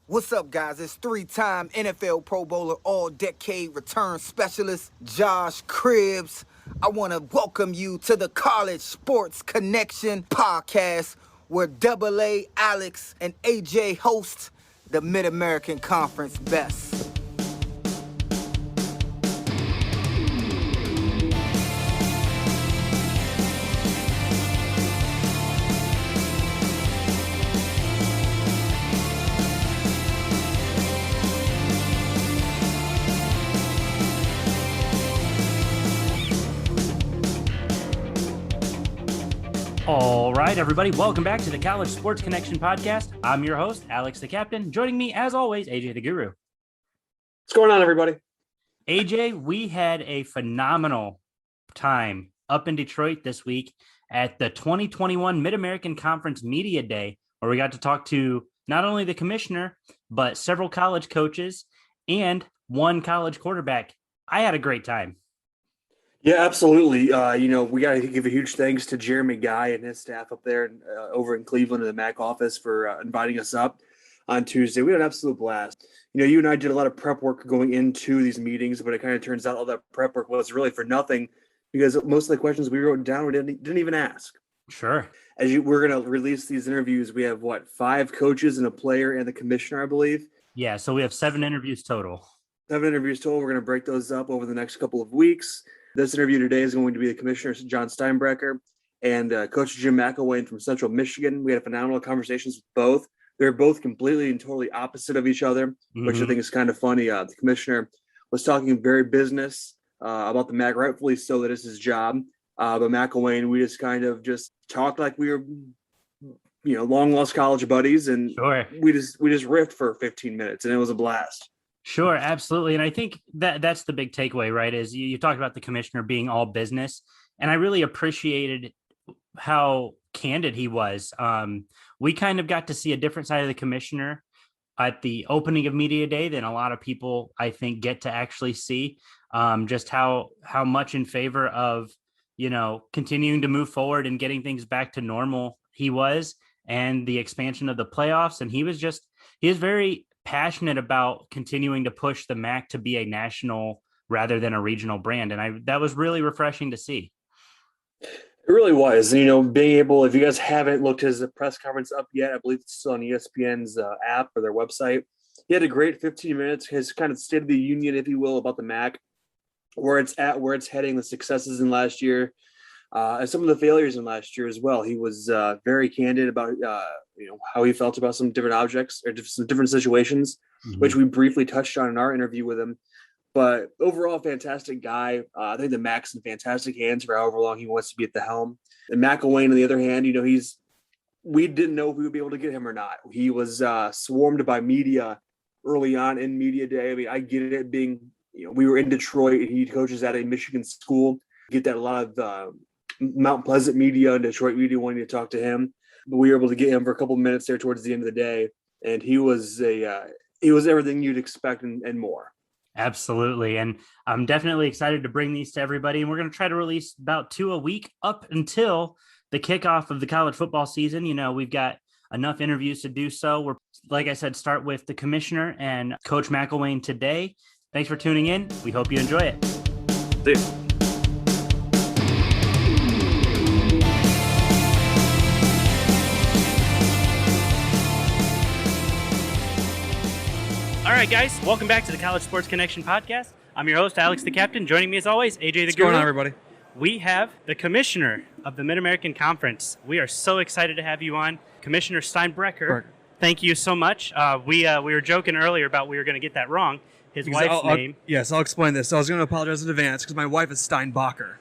What's up, guys? It's three-time NFL Pro Bowler, all-decade return specialist, Josh Cribbs. I want to welcome you to the College Sports Connection podcast, where AA Alex and AJ host the Mid-American Conference Best. All right, everybody, welcome back to the College Sports Connection podcast. I'm your host, Alex the Captain. Joining me, as always, AJ the Guru. What's going on, everybody? AJ, we had a phenomenal time up in Detroit this week at the 2021 Mid-American Conference Media Day, where we got to talk to not only the commissioner, but several college coaches and one college quarterback. I had a great time. Yeah, absolutely. We got to give a huge thanks to Jeremy Guy and his staff up there over in Cleveland in the MAC office for inviting us up on Tuesday. We had an absolute blast. You and I did a lot of prep work going into these meetings, but it kind of turns out all that prep work was really for nothing because most of the questions we wrote down we didn't even ask. Sure. We're going to release these interviews. We have, 5 coaches and a player and the commissioner, I believe. Yeah, so we have 7 interviews total. 7 interviews total. We're going to break those up over the next couple of weeks. This interview today is going to be the commissioner, John Steinbrecher, and Coach Jim McElwain from Central Michigan. We had phenomenal conversations with both. They're both completely and totally opposite of each other, which I think is kind of funny. The commissioner was talking very business about the MAC, rightfully so, that is his job. But McElwain, we just talked like we were, long lost college buddies, and sure. we just riffed for 15 minutes, and it was a blast. Sure, absolutely. And I think that's the big takeaway, right, is you talked about the commissioner being all business. And I really appreciated how candid he was. We kind of got to see a different side of the commissioner at the opening of Media Day than a lot of people, I think, get to actually see. Just how much in favor of, continuing to move forward and getting things back to normal he was, and the expansion of the playoffs. And he is very passionate about continuing to push the MAC to be a national rather than a regional brand. And that was really refreshing to see. It really was. Being able, if you guys haven't looked his press conference up yet, I believe it's still on ESPN's app or their website. He had a great 15 minutes, his kind of state of the union, if you will, about the MAC, where it's at, where it's heading, the successes in last year, and some of the failures in last year as well. He was very candid about how he felt about some different objects or some different situations, which we briefly touched on in our interview with him. But overall, fantastic guy. I think the MAC's in fantastic hands for however long he wants to be at the helm. And McElwain, on the other hand, we didn't know if we would be able to get him or not. He was swarmed by media early on in Media Day. I mean, I get it being, we were in Detroit and he coaches at a Michigan school. Get that a lot of Mount Pleasant media and Detroit media wanting to talk to him. But we were able to get him for a couple of minutes there towards the end of the day. And he was everything you'd expect and more. Absolutely. And I'm definitely excited to bring these to everybody. And we're going to try to release about 2 a week up until the kickoff of the college football season. We've got enough interviews to do so. We're, like I said, start with the commissioner and Coach McElwain today. Thanks for tuning in. We hope you enjoy it. See you. All right, guys, welcome back to the College Sports Connection podcast. I'm your host, Alex the Captain. Joining me as always, AJ the Guru. What's going on, everybody? We have the commissioner of the Mid-American Conference. We are so excited to have you on, Commissioner Steinbrecher. Thank you so much. We were joking earlier about we were going to get that wrong. His wife's name. Yes, I'll explain this. So I was going to apologize in advance because my wife is Steinbacher,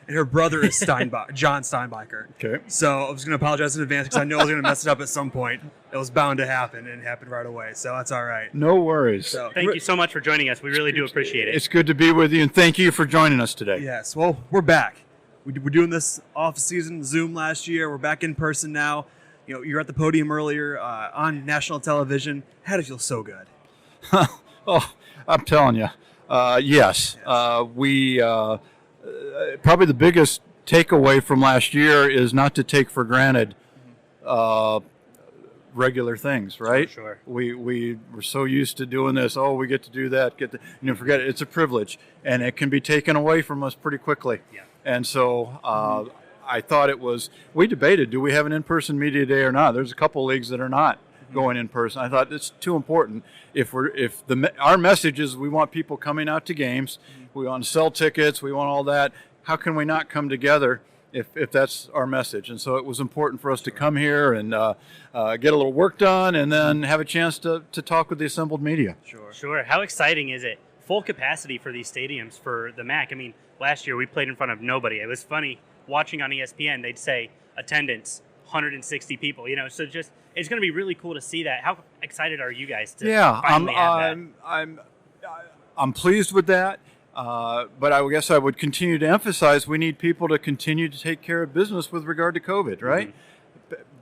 and her brother is John Steinbacher. Okay. So I was going to apologize in advance because I knew I was going to mess it up at some point. It was bound to happen, and it happened right away. So that's all right. No worries. So Thank you so much for joining us. We really do appreciate it. It's good to be with you, and thank you for joining us today. Yes. Well, we're back. We're doing this off-season Zoom last year. We're back in person now. You're at the podium earlier on national television. How did it feel so good? Oh, I'm telling you. Yes. We probably the biggest takeaway from last year is not to take for granted regular things, right? Sure. We were so used to doing this. Oh, we get to do that. Forget it. It's a privilege, and it can be taken away from us pretty quickly. Yeah. And so I thought it was. We debated: do we have an in-person media day or not? There's a couple leagues that are not going in person. I thought it's too important. Our message is we want people coming out to games, we want to sell tickets, we want all that. How can we not come together if that's our message? And so it was important for us to come here and get a little work done, and then have a chance to talk with the assembled media. Sure. How exciting is it? Full capacity for these stadiums for the MAC. I mean, last year we played in front of nobody. It was funny watching on ESPN. They'd say attendance 160 people. So just it's going to be really cool to see that. How excited are you guys to finally have that? I'm pleased with that. But I guess I would continue to emphasize we need people to continue to take care of business with regard to COVID, right?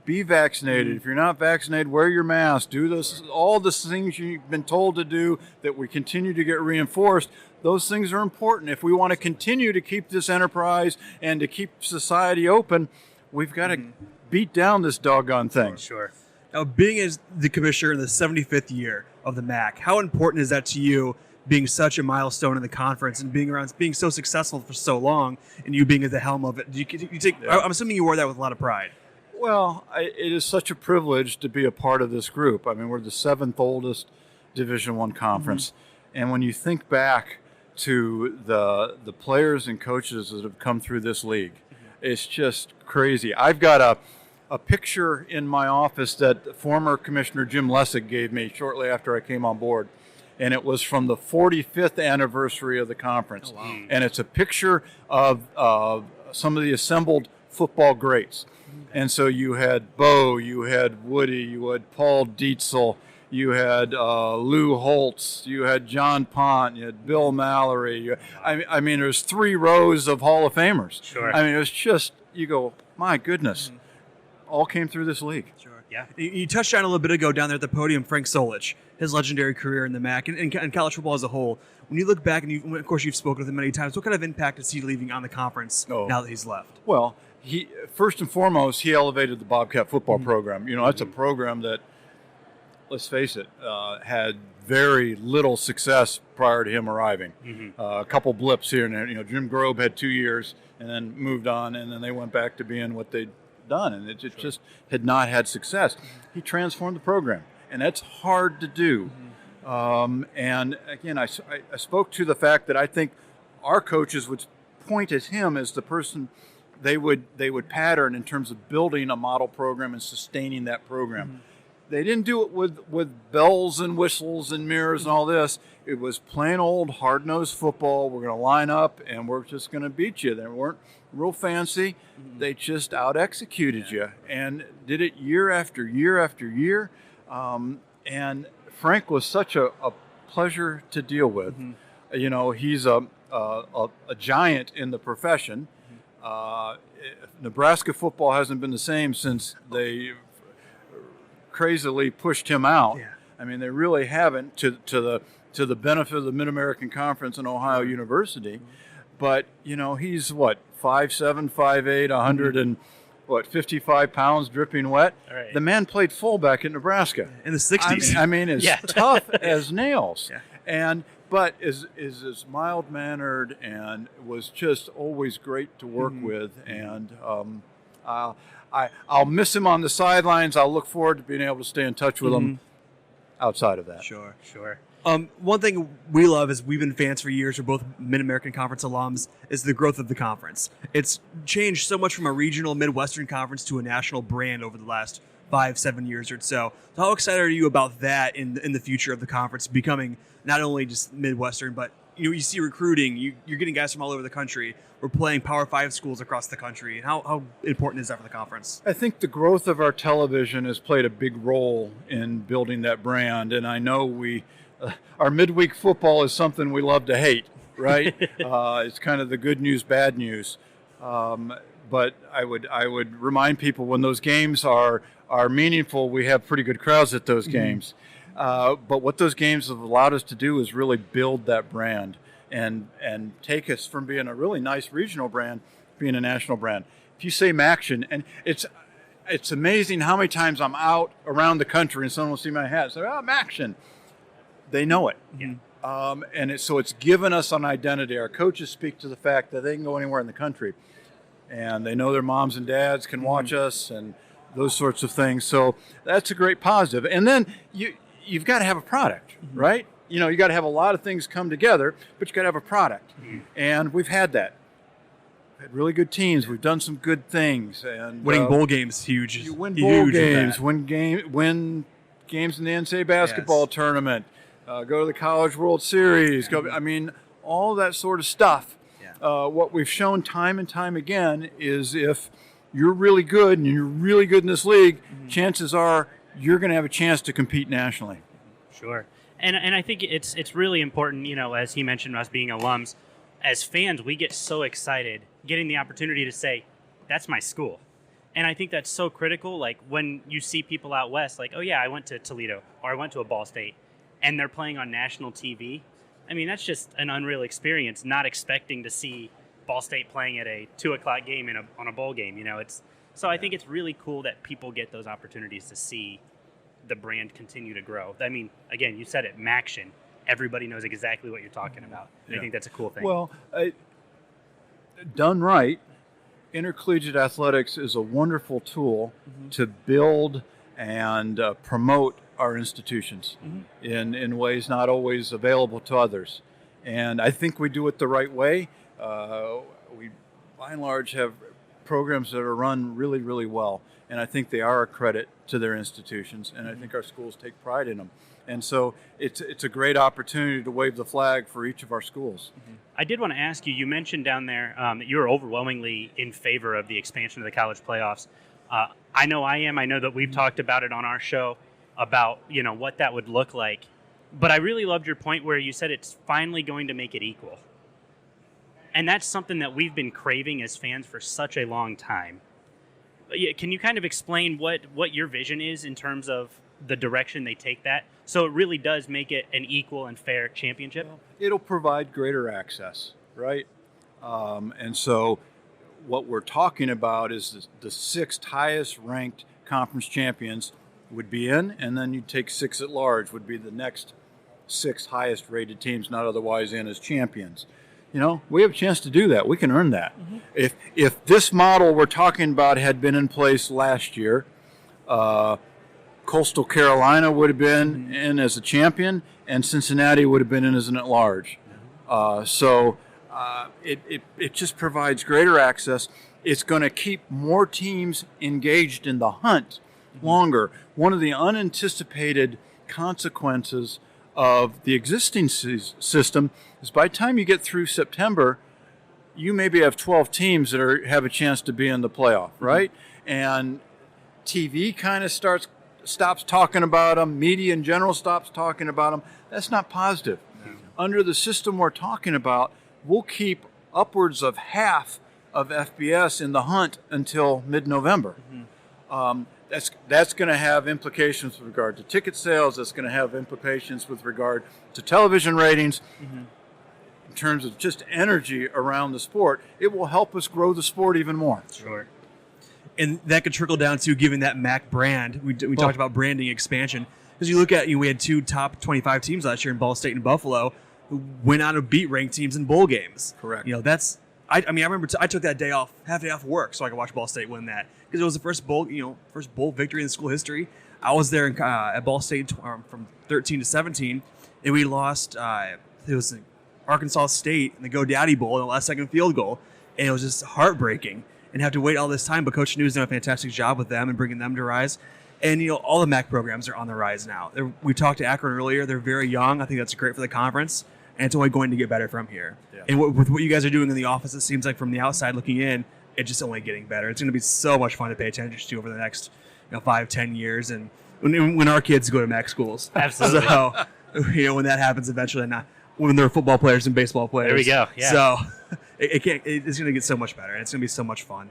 Be vaccinated. If you're not vaccinated, wear your mask. Do this, all the things you've been told to do that we continue to get reinforced. Those things are important. If we want to continue to keep this enterprise and to keep society open, we've got to beat down this doggone thing. Sure. Now, being as the commissioner in the 75th year of the MAC, how important is that to you, being such a milestone in the conference and being so successful for so long, and you being at the helm of it? I'm assuming you wore that with a lot of pride. Well, it is such a privilege to be a part of this group. I mean, we're the 7th oldest Division I conference. And when you think back to the players and coaches that have come through this league, it's just crazy. I've got a picture in my office that former Commissioner Jim Lessig gave me shortly after I came on board. And it was from the 45th anniversary of the conference. Oh, wow. And it's a picture of some of the assembled football greats. And so you had Bo, you had Woody, you had Paul Dietzel, you had Lou Holtz, you had John Pont, you had Bill Mallory. I mean, there's 3 rows of Hall of Famers. Sure. I mean, it was just, you go, my goodness, all came through this league. Sure. Yeah. You touched on a little bit ago down there at the podium, Frank Solich, his legendary career in the MAC and college football as a whole. When you look back, and of course you've spoken with him many times, what kind of impact is he leaving on the conference now that he's left? Well, he first and foremost, he elevated the Bobcat football program. That's a program that, let's face it, had very little success prior to him arriving. A couple blips here and there. Jim Grobe had 2 years and then moved on, and then they went back to being what they'd done, and it just had not had success. He transformed the program, and that's hard to do. And again, I spoke to the fact that I think our coaches would point at him as the person they would pattern in terms of building a model program and sustaining that program. They didn't do it with bells and whistles and mirrors and all this. It was plain old hard-nosed football. We're going to line up, and we're just going to beat you. They weren't real fancy. They just out-executed you and did it year after year after year. And Frank was such a pleasure to deal with. He's a giant in the profession. Nebraska football hasn't been the same since they crazily pushed him out. I mean, they really haven't to the benefit of the Mid-American Conference and Ohio University. But he's 5'7", 5'8", 100 and 55 pounds, dripping wet. Right. The man played fullback in Nebraska in the 60s. I mean, as tough as nails. But is mild mannered and was just always great to work with. And I'll miss him on the sidelines. I'll look forward to being able to stay in touch with him outside of that. Sure. Sure. One thing we love is we've been fans for years. We're both Mid-American Conference alums. Is the growth of the conference. It's changed so much from a regional Midwestern conference to a national brand over the last 5-7 years or so. How excited are you about that in the future of the conference becoming not only just Midwestern, but you see recruiting. You're getting guys from all over the country. We're playing Power 5 schools across the country. And how important is that for the conference? I think the growth of our television has played a big role in building that brand. And I know our midweek football is something we love to hate, right? It's kind of the good news, bad news. But I would remind people when those games are meaningful, we have pretty good crowds at those games. But what those games have allowed us to do is really build that brand and take us from being a really nice regional brand to being a national brand. If you say Maction, and it's amazing how many times I'm out around the country and someone will see my hat and say, "Oh, I'm Action." They know it. Yeah. So it's given us an identity. Our coaches speak to the fact that they can go anywhere in the country, and they know their moms and dads can watch us and those sorts of things. So that's a great positive. And then you've got to have a product, right? You know, you got to have a lot of things come together, but you got to have a product. And we've had that. We've had really good teams. We've done some good things. And Winning bowl games, huge. You win huge bowl with games, that. win games in the NCAA basketball tournament, go to the College World Series. I mean, all that sort of stuff. Yeah. What we've shown time and time again is if you're really good and you're really good in this league, chances are you're going to have a chance to compete nationally. Sure. And I think it's really important, you know, as he mentioned, us being alums, as fans, we get so excited getting the opportunity to say, that's my school. And I think that's so critical. Like when you see people out west, like, oh yeah, I went to Toledo or I went to a Ball State and they're playing on national TV. I mean, that's just an unreal experience, not expecting to see Ball State playing at a 2:00 game on a bowl game. You know, so I think it's really cool that people get those opportunities to see the brand continue to grow. I mean, again, you said it, Maction. Everybody knows exactly what you're talking about. I think that's a cool thing. Well, done right, intercollegiate athletics is a wonderful tool to build and promote our institutions in ways not always available to others. And I think we do it the right way. We, by and large, have programs that are run really, really well. And I think they are a credit to their institutions. And I think our schools take pride in them. And so it's a great opportunity to wave the flag for each of our schools. I did want to ask you, you mentioned down there that you were overwhelmingly in favor of the expansion of the college playoffs. I know I am. I know that we've talked about it on our show about, you know, what that would look like. But I really loved your point where you said it's finally going to make it equal. And that's something that we've been craving as fans for such a long time. Can you kind of explain what your vision is in terms of the direction they take that, so it really does make it an equal and fair championship? It'll provide greater access, right? And so what we're talking about is the 6th highest ranked conference champions would be in, and then you'd take 6 at large would be the next 6 highest rated teams not otherwise in as champions. You know, we have a chance to do that. We can earn that. If this model we're talking about had been in place last year, Coastal Carolina would have been in as a champion, and Cincinnati would have been in as an at-large. So it just provides greater access. It's going to keep more teams engaged in the hunt longer. One of the unanticipated consequences of the existing system is by the time you get through September, you maybe have 12 teams that have a chance to be in the playoff, right? And TV kind of stops talking about them. Media in general stops talking about them. That's not positive. No. Under the system we're talking about, we'll keep upwards of half of FBS in the hunt until mid-November. That's going to have implications with regard to ticket sales. That's going to have implications with regard to television ratings. In terms of just energy around the sport, it will help us grow the sport even more. Sure. And that could trickle down to giving that MAC brand. We talked about branding expansion. Because you look at, we had 2 top 25 teams last year in Ball State and Buffalo who went on to beat ranked teams in bowl games. Correct. You know, that's, I remember I took that day off, half day off work so I could watch Ball State win that. Because it was the first bowl victory in school history. I was there at Ball State from 13 to 17, and we lost, it was Arkansas State in the GoDaddy Bowl in the last second field goal, and it was just heartbreaking. And have to wait all this time, but Coach New's done a fantastic job with them and bringing them to rise. And, you know, all the MAC programs are on the rise now. We talked to Akron earlier. They're very young. I think that's great for the conference, and it's only going to get better from here. Yeah. And with what you guys are doing in the office, it seems like from the outside looking in, it's just only getting better. It's going to be so much fun to pay attention to over the next 5-10 years, and when our kids go to MAC schools. Absolutely. So, when that happens eventually, not when they're football players and baseball players. There we go. Yeah. So it's going to get so much better, and it's going to be so much fun.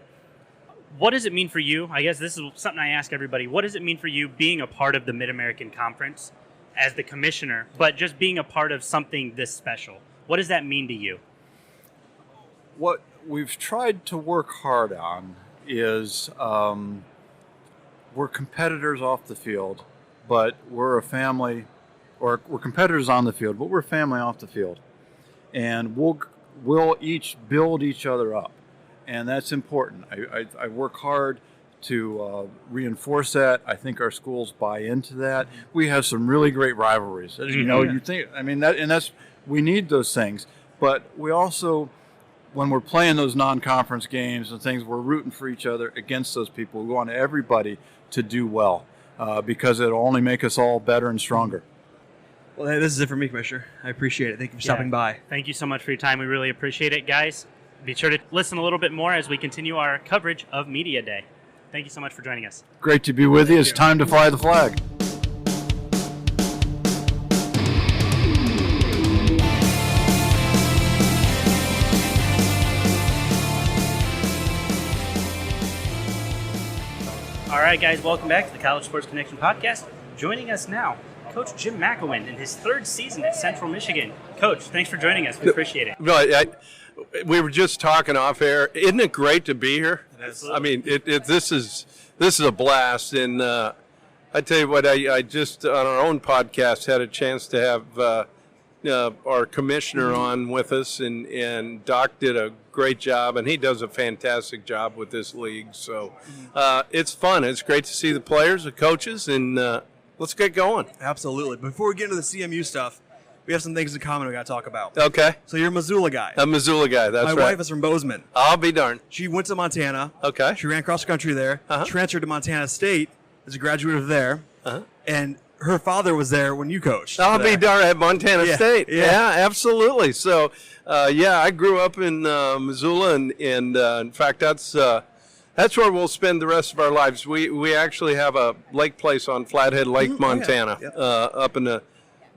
What does it mean for you? I guess this is something I ask everybody. What does it mean for you being a part of the Mid-American Conference as the commissioner, but just being a part of something this special? What does that mean to you? What we've tried to work hard on is we're competitors off the field, but we're a family, or we're competitors on the field, but we're family off the field. And we'll each build each other up. And that's important. I work hard to reinforce that. I think our schools buy into that. We have some really great rivalries. As you know, you think, I mean, we need those things. But we also, when we're playing those non-conference games and things, we're rooting for each other against those people. We want everybody to do well because it'll only make us all better and stronger. Well, hey, this is it for me, Commissioner. I appreciate it. Thank you for stopping by. Thank you so much for your time. We really appreciate it, guys. Be sure to listen a little bit more as we continue our coverage of Media Day. Thank you so much for joining us. Great to be with you. It's time to fly the flag. All right, guys, welcome back to the College Sports Connection podcast. Joining us now, Coach Jim McElwain in his third season at Central Michigan. Coach, thanks for joining us. We appreciate it. We were just talking off air. Isn't it great to be here? Absolutely. I mean, this is a blast. And I tell you what, I just on our own podcast had a chance to have our commissioner on with us, and Doc did a great job, and he does a fantastic job with this league. So it's fun. It's great to see the players, the coaches, and let's get going. Absolutely. Before we get into the CMU stuff, we have some things in common we got to talk about. Okay. So you're a Missoula guy. A Missoula guy, that's right. My wife is from Bozeman. I'll be darned. She went to Montana. Okay. She ran cross country there. Uh-huh. Transferred to Montana State as a graduate of there. Uh-huh. And her father was there when you coached. I'll be darned at Montana State. Yeah. Yeah, absolutely. So, I grew up in Missoula, and in fact, that's where we'll spend the rest of our lives. We actually have a lake place on Flathead Lake, Montana, Yep. up in the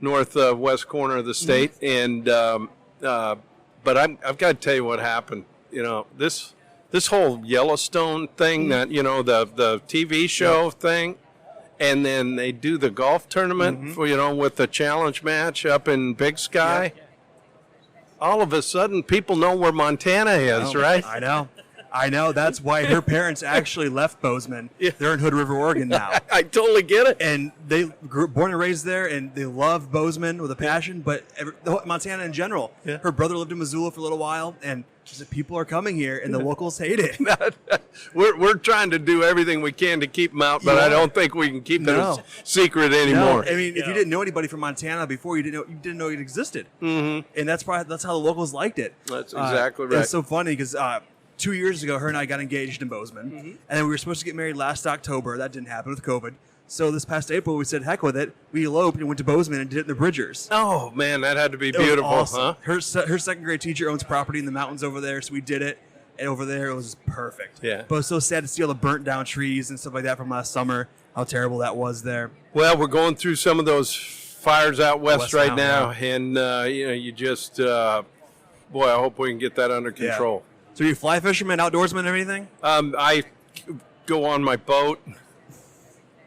northwest corner of the state. And but I've got to tell you what happened. You know, this whole Yellowstone thing, that the TV show thing. And then they do the golf tournament for, with the challenge match up in Big Sky. Yeah. All of a sudden, people know where Montana is, right? I know. That's why her parents actually left Bozeman. Yeah. They're in Hood River, Oregon now. I totally get it. And they grew born and raised there, and they love Bozeman with a passion. But Montana in general. Yeah. Her brother lived in Missoula for a little while, and she said people are coming here, and the locals hate it. We're trying to do everything we can to keep them out, but I don't think we can keep it a secret anymore. No. I mean, if you didn't know anybody from Montana before, you didn't know it existed. Mm-hmm. And that's how the locals liked it. That's exactly right. It's so funny because 2 years ago, her and I got engaged in Bozeman, and then we were supposed to get married last October. That didn't happen with COVID. So this past April, we said, heck with it. We eloped and went to Bozeman and did it in the Bridgers. Oh, man, that had to be It was beautiful, awesome. huh? Her second grade teacher owns property in the mountains over there, so we did it. And over there, it was perfect. Yeah. But it was so sad to see all the burnt down trees and stuff like that from last summer, how terrible that was there. Well, we're going through some of those fires out west right now, yeah. and, you just, boy, I hope we can get that under control. Yeah. So are you a fly fisherman, outdoorsman, or anything? I go on my boat.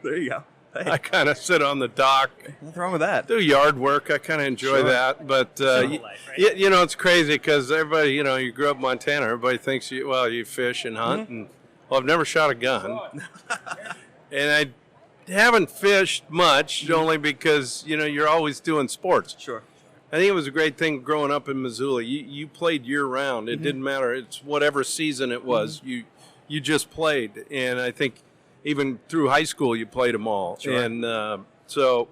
There you go. Hey, I kind of sit on the dock, nothing wrong with that. do yard work. I kind of enjoy that. But, life, right? it's crazy because everybody, you grew up in Montana. Everybody thinks you fish and hunt. And well, I've never shot a gun. And I haven't fished much only because, you're always doing sports. Sure. I think it was a great thing growing up in Missoula. You played year round. It didn't matter. It's whatever season it was. You just played. And I think even through high school, you played them all. Sure. And so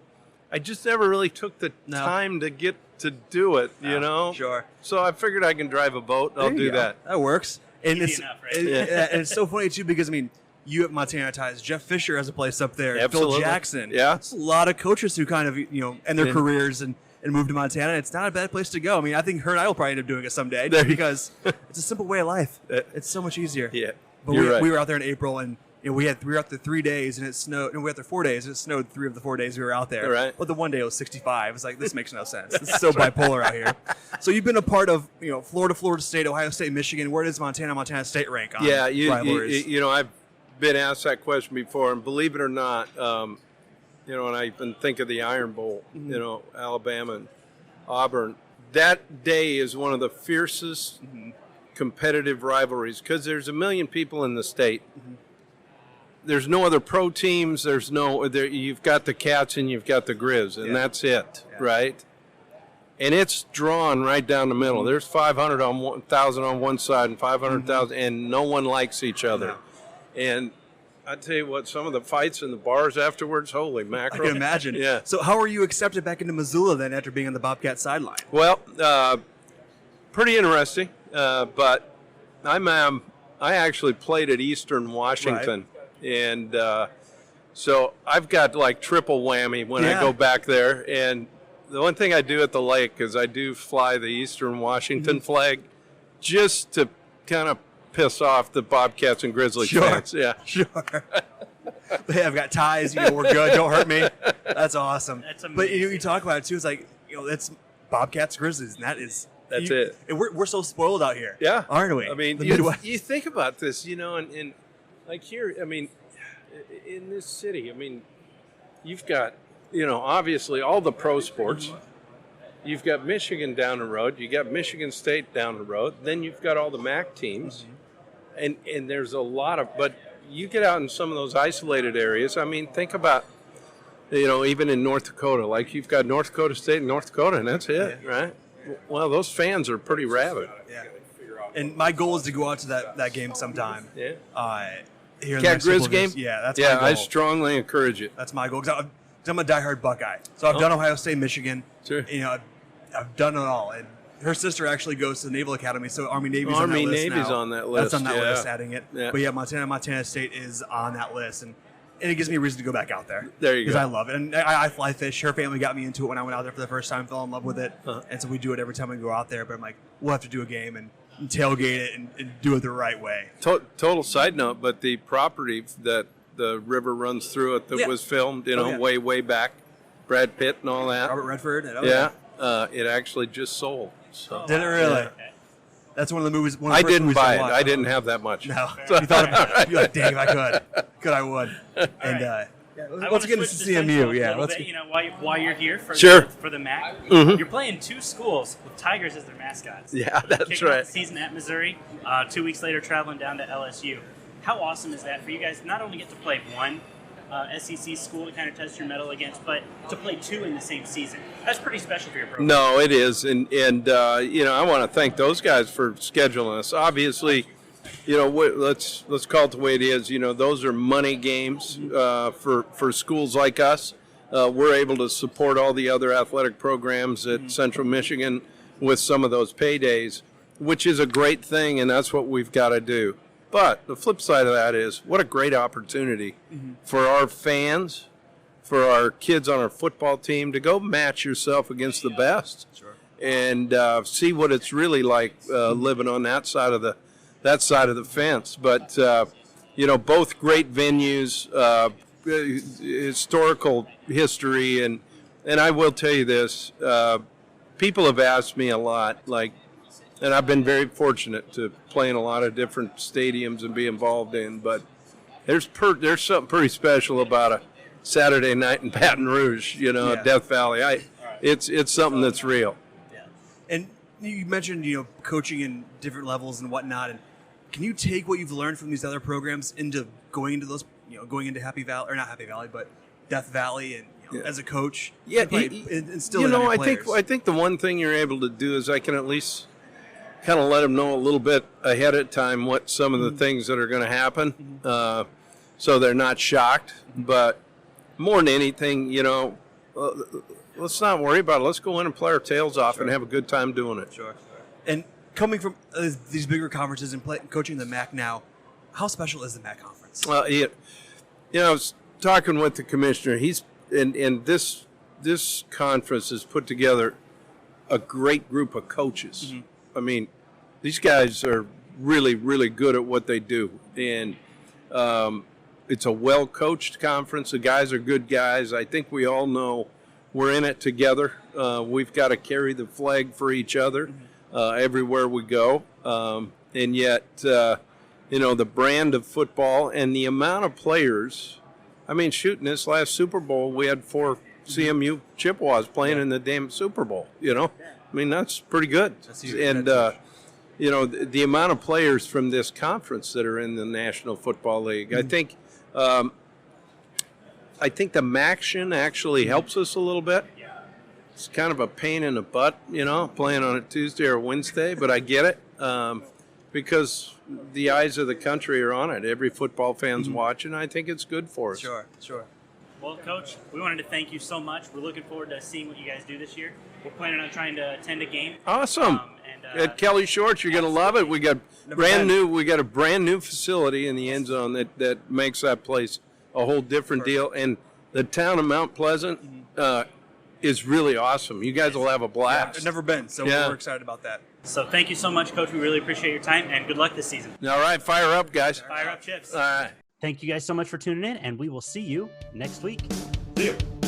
I just never really took the time to get to do it, Sure. So I figured I can drive a boat. I'll do that. That works. And Easy enough, right? and it's so funny, too, because, you have Montana ties. Jeff Fisher has a place up there. Absolutely. Phil Jackson. Yeah. It's a lot of coaches who kind of, end their careers and moved to Montana. It's not a bad place to go. I think her and I will probably end up doing it someday because it's a simple way of life. It's so much easier. Yeah. But we were out there in April, and we were out there 3 days, and it snowed. And we were out there 4 days, and it snowed 3 of the 4 days we were out there. Right. But the one day it was 65. It's like, this makes no sense. This is so bipolar out here. So you've been a part of, Florida State, Ohio State, Michigan. Where does Montana State rank on rivalries? I've been asked that question before, and believe it or not, and I even think of the Iron Bowl, Alabama and Auburn. That day is one of the fiercest competitive rivalries because there's 1 million people in the state. there's no other pro teams. You've got the Cats and you've got the Grizz, and that's it, right? And it's drawn right down the middle. There's 500 on 1,000 on one side and 500,000, and no one likes each other. No. And I tell you what, some of the fights in the bars afterwards, holy mackerel! I can imagine. Yeah. So how were you accepted back into Missoula then after being on the Bobcat sideline? Well, pretty interesting. But I actually played at Eastern Washington, and so I've got like triple whammy when I go back there. And the one thing I do at the lake is I do fly the Eastern Washington flag, just to kind of piss off the Bobcats and Grizzlies fans. Yeah, sure. Hey, I've got ties. We're good. Don't hurt me. That's awesome. That's amazing. But you talk about it too. It's like that's Bobcats, Grizzlies, and that's it. And we're so spoiled out here. Yeah, aren't we? I mean, the Midwest. you think about this, and like here, I mean, in this city, I mean, you've got, obviously all the pro sports. You've got Michigan down the road. You got Michigan State down the road. Then you've got all the MAC teams, and there's a lot of. But you get out in some of those isolated areas. I mean, think about, even in North Dakota, like you've got North Dakota State and North Dakota, and that's it, right? Well, those fans are pretty rabid. Yeah. And my goal is to go out to that game sometime. Yeah. Here in the Cat next couple Grizz of game? years. Yeah, that's my goal. I strongly encourage it. That's my goal. 'Cause I'm a diehard Buckeye. So I've done Ohio State, Michigan. Sure. I've done it all. And her sister actually goes to the Naval Academy, so Army-Navy's on that list Army-Navy's now. on that list, That's on that yeah. list, adding it. Yeah. But yeah, Montana State is on that list. And it gives me a reason to go back out there. There you go. Because I love it. And I fly fish. Her family got me into it when I went out there for the first time, fell in love with it. And so we do it every time we go out there. But I'm like, we'll have to do a game and tailgate it and do it the right way. Total side note, but the property that the river runs through it that was filmed, way back, Brad Pitt and all that. Robert Redford. And, It actually just sold. So. Did it really? That's one of the movies. One of the I first didn't movies buy I it. watched. I didn't have that much. No. You thought about it. You're like, dang, if I could, I would. And let's get into CMU. Yeah, let's bit, while you're here for Sure. for the MAC, Mhm. you're playing two schools with Tigers as their mascots. Yeah, that's Kicking off right. the season at Missouri, 2 weeks later traveling down to LSU. How awesome is that for you guys? Not only get to play one SEC school to kind of test your mettle against, but to play two in the same season. That's pretty special for your program. No, it is, and I want to thank those guys for scheduling us. Obviously, let's call it the way it is. Those are money games for schools like us. We're able to support all the other athletic programs at Central Michigan with some of those paydays, which is a great thing, and that's what we've got to do. But the flip side of that is, what a great opportunity for our fans, for our kids on our football team, to go match yourself against the best, and see what it's really like living on that side of the fence. But both great venues, historical history, and I will tell you this: people have asked me a lot, and I've been very fortunate to play in a lot of different stadiums and be involved in. But there's something pretty special about a Saturday night in Baton Rouge, Death Valley. It's something that's real. Yeah. And you mentioned coaching in different levels and whatnot. And can you take what you've learned from these other programs into going into those, going into Happy Valley, or not Happy Valley, but Death Valley, and as a coach, instill it on your players? I think the one thing you're able to do is I can at least kind of let them know a little bit ahead of time what some of the things that are going to happen, so they're not shocked. But more than anything, let's not worry about it. Let's go in and play our tails off and have a good time doing it. Sure. And coming from these bigger conferences and coaching the MAC now, how special is the MAC conference? I was talking with the commissioner. He's and this conference has put together a great group of coaches. I mean, these guys are really, really good at what they do. And it's a well-coached conference. The guys are good guys. I think we all know we're in it together. We've got to carry the flag for each other everywhere we go. And yet, the brand of football and the amount of players. I mean, in this last Super Bowl, we had 4 CMU Chippewas playing in the damn Super Bowl, I mean, that's pretty good. And, the amount of players from this conference that are in the National Football League, I think I think the Maction actually helps us a little bit. It's kind of a pain in the butt, playing on a Tuesday or Wednesday, but I get it because the eyes of the country are on it. Every football fan's watching. I think it's good for us. Sure. Well, Coach, we wanted to thank you so much. We're looking forward to seeing what you guys do this year. We're planning on trying to attend a game. Awesome. At Kelly Shorts, you're going to love it. We got a brand new facility in the end zone that makes that place a whole different deal. And the town of Mount Pleasant is really awesome. You guys will have a blast. I've never been, so we're excited about that. So thank you so much, Coach. We really appreciate your time, and good luck this season. All right, fire up, guys. Fire up, Chips. All right. Thank you guys so much for tuning in, and we will see you next week. See you.